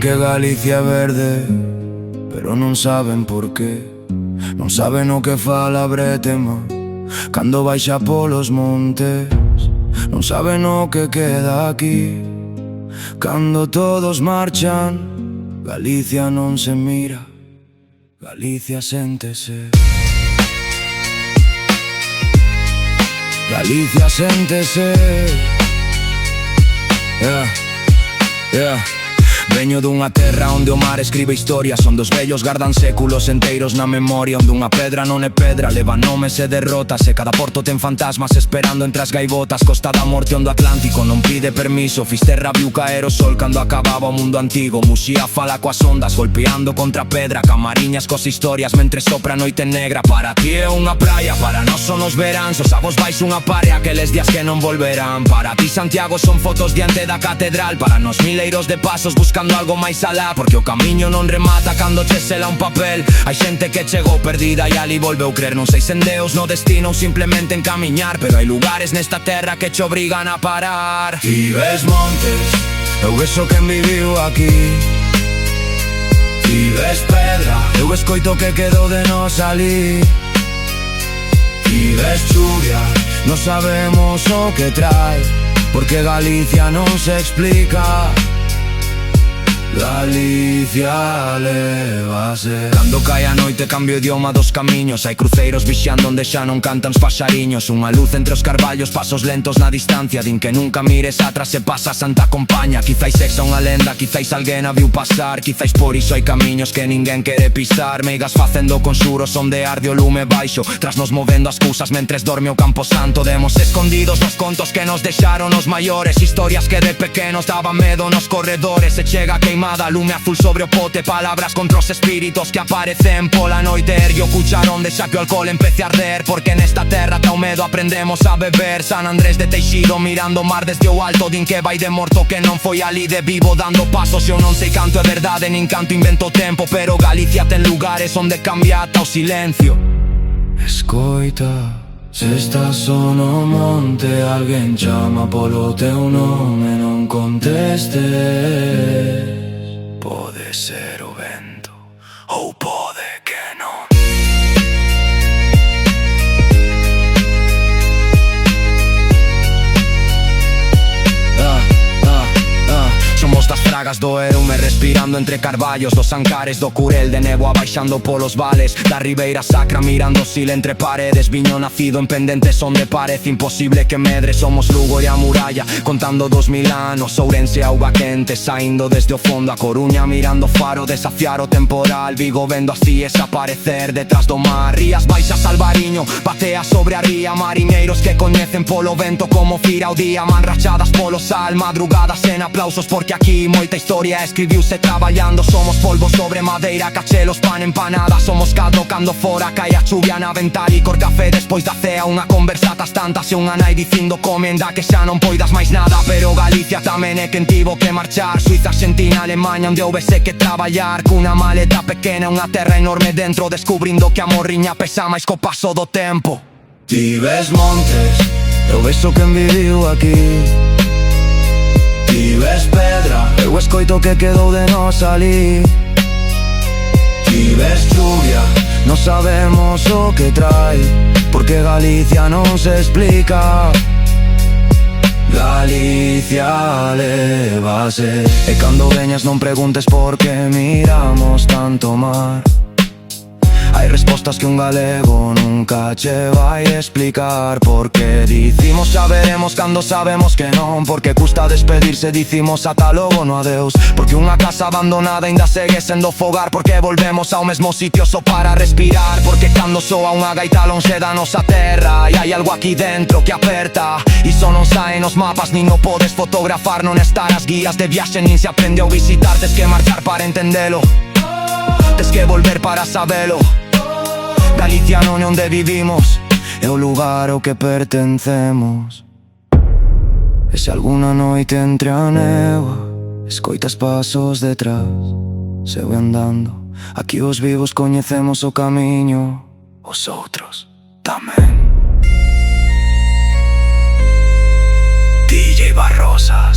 que Galicia é verde, pero non saben por qué. Non saben o que fala a bretema cando baixa polos montes. Non saben o que queda aquí cando todos marchan. Galicia non se mira, Galicia séntese. Galicia séntese. Veño dunha terra onde o mar escribe historias, onde os vellos gardan séculos enteiros na memoria, onde unha pedra non é pedra, leva nomes e derrotas, e cada porto ten fantasmas esperando entre as gaivotas. Costa da Morte onde o Atlántico non pide permiso, Fisterra viu caer o sol cando acababa o mundo antigo. Muxía fala coas ondas golpeando contra a pedra, Camariñas cos historias mentre sopra a noite negra. Para ti é unha praia, para nós son os veráns, os avos vais unha parea, aqueles días que non volverán. Para ti Santiago son fotos diante da catedral, para nós mileiros de pasos buscando algo máis alá, porque o camiño non remata cando che sela un papel. Hai xente que chegou perdida e ali volveu crer. Non sei se en Deus, no destino ou simplemente en camiñar, pero hai lugares nesta terra que che obrigan a parar. Ti ves montes, eu vexo quen viviu aquí. Ti ves pedra, eu escoito que quedou de nós ali. Ti ves chuvia, non sabemos o que trae, porque Galicia non se explica. Galicia lévase. Cando cae a noite cambio o idioma dos camiños, hai cruceiros vixiando onde xa non cantan os paxariños. Unha luz entre os carballos, pasos lentos na distancia, din que nunca mires atrás se pasa a Santa Compaña. Quizáis sexa unha lenda, quizáis alguén a viu pasar, quizáis por iso hai camiños que ninguén quere pisar. Meigas facendo conxuros onde arde o lume baixo, tras nos movendo as cousas mentres dorme o Campo Santo. Demos escondidos nos contos que nos deixaron os maiores, historias que de pequenos daban medo nos corredores. Se chega a queimar lume azul sobre o pote, palabras contra os espíritos que aparecen pola noite. Ergue o cucharón deixa que o alcohol empece a arder, porque nesta terra ta o medo aprendemos a beber. San Andrés de Teixido mirando o mar desde o alto, din que vai de morto que non foi ali de vivo dando pasos. Eu non sei canto é verdade nin canto invento tempo, pero Galicia ten lugares onde cambia ata o silencio. Escoita, se estás só no monte, alguén chama polo teu nome, non contestes. Pode ser o vento, ou pode que non. Somos das fragas do Erume respirando entre carballos, dos Ancares do Curel de néboa baixando polos vales, da Ribeira Sacra mirando Sil entre paredes. Viño nacido en pendentes onde parece imposible que medre. Somos Lugo e a muralla contando 2000 anos, Ourense auga quente saindo desde o fondo, a Coruña mirando Faro desafiar o temporal, Vigo vendo as cíes aparecer detrás do mar. Rías baixas Albariño batea sobre a ría, mariñeiros que coñecen polo vento como fira o día, man rachadas polo sal, madrugadas en aplausos porque aquí moita historia escribiuse traballando. Somos polvo sobre madeira, cachelos, pan empanada. Somos cadro cando fora cae a chuvia na ventana, e cor café despois da cea, unha conversa tas tantas e unha nai dicindo comenda que xa non poidas máis nada. Pero Galicia tamén é quen tivo que marchar, Suiza, Argentina, Alemanha, onde houvese que traballar cunha maleta pequena, unha terra enorme dentro, descubrindo que a morriña pesa máis co paso do tempo. Ti ves montes, eu vexo quen viviu aquí. Ti ves pedra, eu escoito que quedou de nós ali. Ti ves chuvia, non sabemos o que trae, porque Galicia non se explica. Galicia lévase. E cando veñas non preguntes por que miramos tanto mar. Hai respostas que un galego nunca che vai explicar, porque dicimos xa veremos cando sabemos que non, porque custa despedirse, dicimos ata logo no adeus, porque unha casa abandonada ainda segue sendo fogar, porque volvemos ao mesmo sitio só para respirar, porque cando soa unha gaita lonxe da nosa terra e hai algo aquí dentro que aperta, iso non sae nos mapas nin o podes fotografar, non está nas guías de viaxe nin se aprende a visitar, tes que marchar para entendelo, tes que volver para sabelo. Galicia non é onde vivimos, é o lugar ao que pertencemos. E se alguna noite entre a néboa escoitas pasos detrás, se vai andando, aquí os vivos coñecemos o camiño, os outros tamén. DJ Barrosas.